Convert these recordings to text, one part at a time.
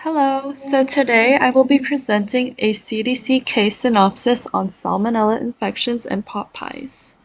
Hello, so today I will be presenting a CDC case synopsis on salmonella infections in pot pies.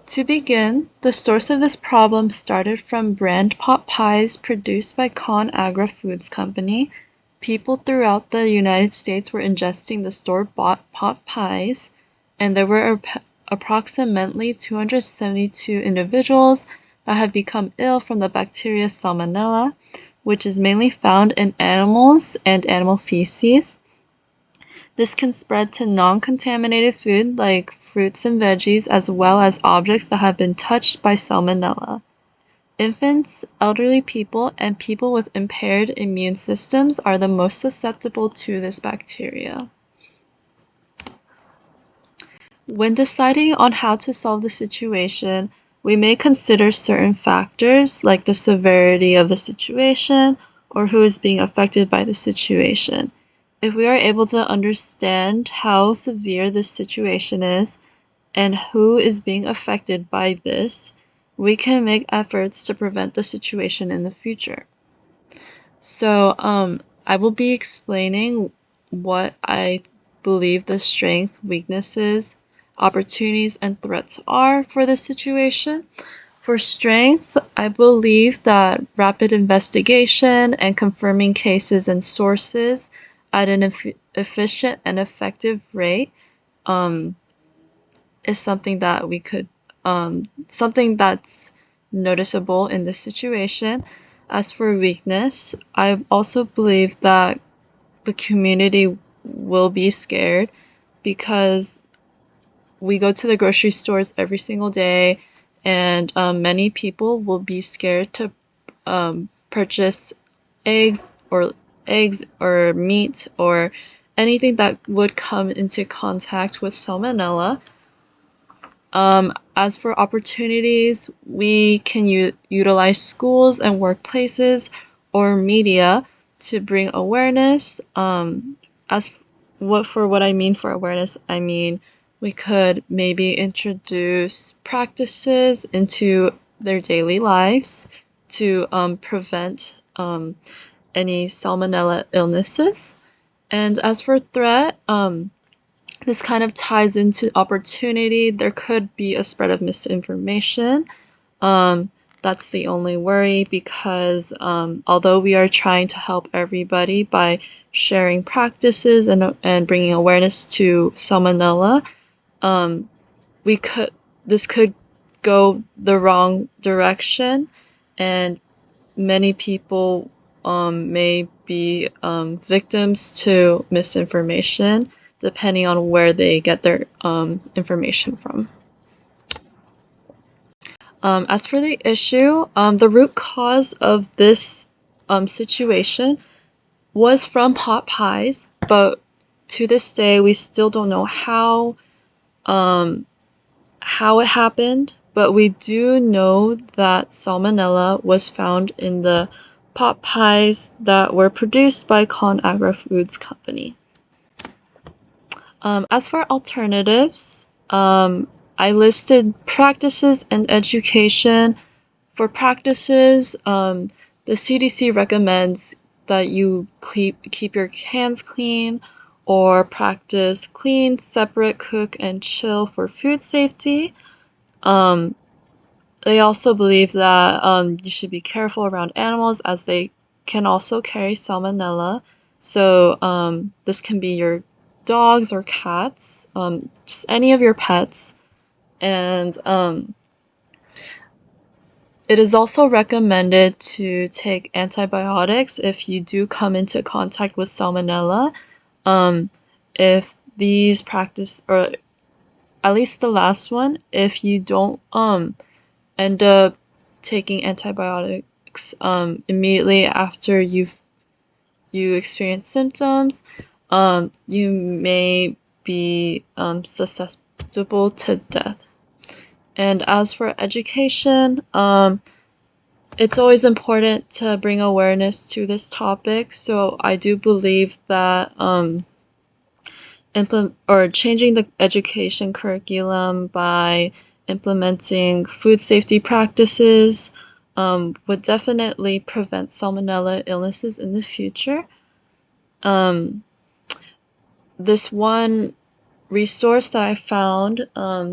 To begin, the source of this problem started from brand pot pies produced by ConAgra Foods Company. People throughout the United States were ingesting the store-bought pot pies, and there were approximately 272 individuals that have become ill from the bacteria Salmonella, which is mainly found in animals and animal feces. This can spread to non-contaminated food like fruits and veggies, as well as objects that have been touched by salmonella. Infants, elderly people, and people with impaired immune systems are the most susceptible to this bacteria. When deciding on how to solve the situation, we may consider certain factors like the severity of the situation or who is being affected by the situation. If we are able to understand how severe this situation is and who is being affected by this, we can make efforts to prevent the situation in the future. So, I will be explaining what I believe the strength, weaknesses, opportunities, and threats are for this situation. For strength, I believe that rapid investigation and confirming cases and sources at an efficient and effective rate is something that we could, something that's noticeable in this situation. As for weakness, I also believe that the community will be scared because we go to the grocery stores every single day, and many people will be scared to purchase eggs or meat or anything that would come into contact with salmonella. As for opportunities, we can utilize schools and workplaces or media to bring awareness. What I mean for awareness, I mean we could maybe introduce practices into their daily lives to prevent any salmonella illnesses. And as for threat, this kind of ties into opportunity. There could be a spread of misinformation. That's the only worry because although we are trying to help everybody by sharing practices and bringing awareness to salmonella, this could go the wrong direction, and many people may be victims to misinformation depending on where they get their information from. As for the issue, the root cause of this situation was from pot pies, but to this day we still don't know how it happened, but we do know that salmonella was found in the pot pies that were produced by ConAgra Foods Company. As for alternatives, I listed practices and education. For practices, the CDC recommends that you keep your hands clean or practice clean, separate, cook, and chill for food safety. They also believe that you should be careful around animals as they can also carry salmonella. So this can be your dogs or cats, just any of your pets. And it is also recommended to take antibiotics if you do come into contact with salmonella. If these practice, or at least the last one, if you don't end up taking antibiotics immediately after you experience symptoms, you may be susceptible to death. And as for education, it's always important to bring awareness to this topic. So I do believe that changing the education curriculum by implementing food safety practices, would definitely prevent salmonella illnesses in the future. Um, this one resource that I found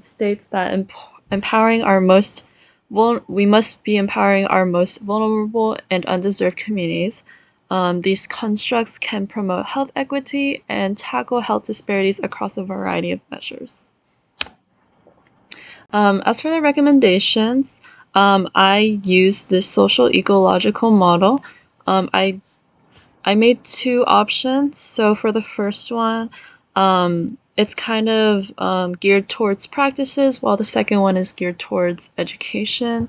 states that empowering our most we must be empowering our most vulnerable and undeserved communities. These constructs can promote health equity and tackle health disparities across a variety of measures. As for the recommendations, I use this social ecological model. I made two options. So for the first one, it's kind of geared towards practices, while the second one is geared towards education.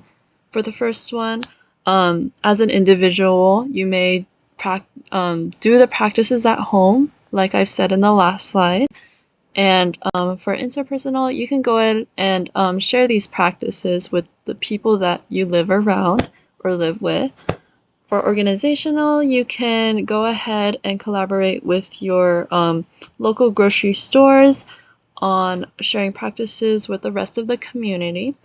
For the first one, as an individual, you may do the practices at home, like I've said in the last slide. And for interpersonal, you can go ahead and share these practices with the people that you live around or live with. For organizational, you can go ahead and collaborate with your local grocery stores on sharing practices with the rest of the community.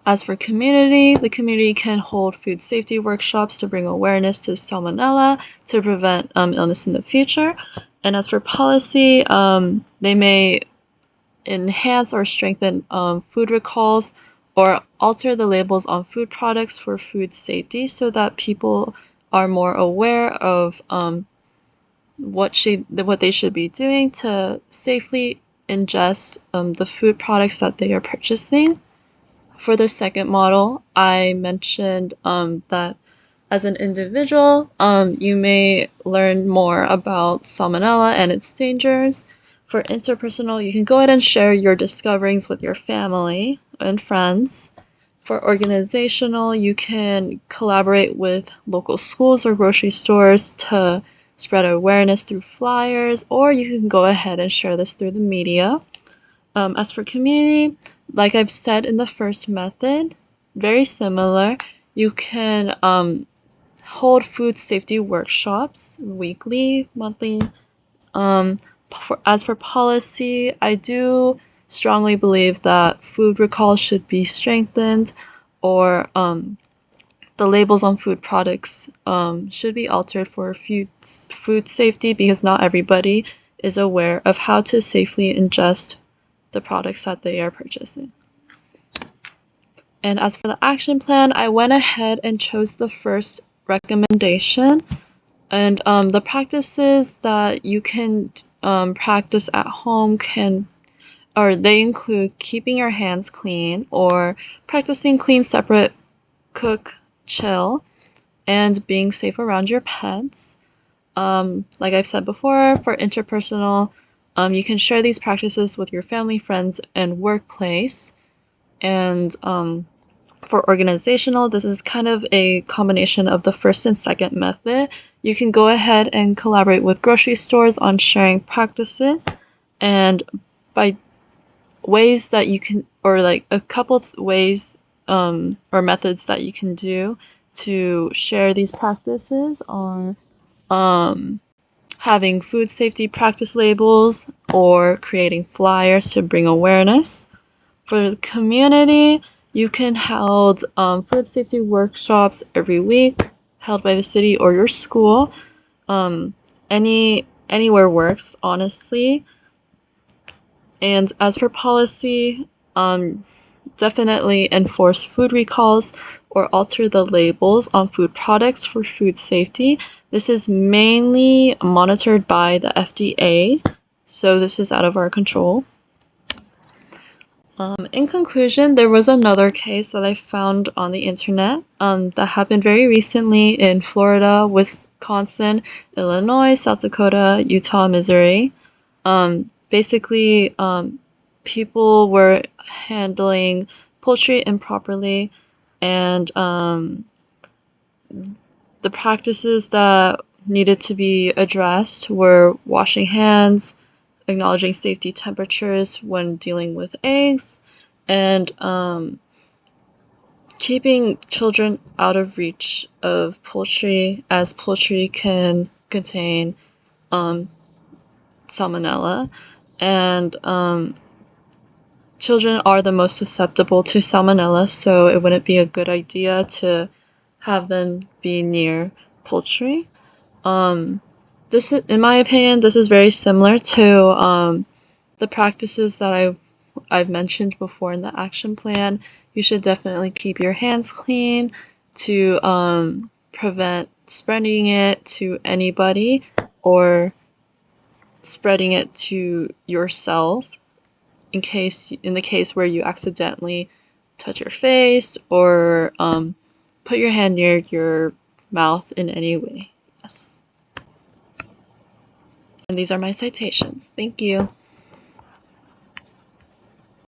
As for community, the community can hold food safety workshops to bring awareness to salmonella to prevent illness in the future. And as for policy, they may enhance or strengthen food recalls or alter the labels on food products for food safety so that people are more aware of what they should be doing to safely ingest the food products that they are purchasing. For the second model, I mentioned that as an individual, you may learn more about salmonella and its dangers. For interpersonal, you can go ahead and share your discoveries with your family and friends. For organizational, you can collaborate with local schools or grocery stores to spread awareness through flyers, or you can go ahead and share this through the media. As for community, like I've said in the first method, very similar. You can hold food safety workshops weekly, monthly. As for policy, I do strongly believe that food recalls should be strengthened, or the labels on food products should be altered for food safety, because not everybody is aware of how to safely ingest the products that they are purchasing. And as for the action plan, I went ahead and chose the first recommendation. And the practices that you can practice at home they include keeping your hands clean, or practicing clean, separate, cook, chill, and being safe around your pets. Like I've said before, for interpersonal, you can share these practices with your family, friends, and workplace. And for organizational, this is kind of a combination of the first and second method. You can go ahead and collaborate with grocery stores on sharing practices, and by ways that you can, or like a couple ways or methods that you can do to share these practices on having food safety practice labels or creating flyers to bring awareness. For the community, you can hold food safety workshops every week, held by the city or your school. Anywhere works, honestly. And as for policy, definitely enforce food recalls or alter the labels on food products for food safety. This is mainly monitored by the FDA, so this is out of our control. In conclusion, there was another case that I found on the internet that happened very recently in Florida, Wisconsin, Illinois, South Dakota, Utah, Missouri. Basically, people were handling poultry improperly, and the practices that needed to be addressed were washing hands, acknowledging safety temperatures when dealing with eggs, and keeping children out of reach of poultry, as poultry can contain salmonella. And children are the most susceptible to salmonella, so it wouldn't be a good idea to have them be near poultry. Um, this, in my opinion, this is very similar to the practices that I've mentioned before in the action plan. You should definitely keep your hands clean to prevent spreading it to anybody or spreading it to yourself in the case where you accidentally touch your face or put your hand near your mouth in any way. Yes. And these are my citations. Thank you.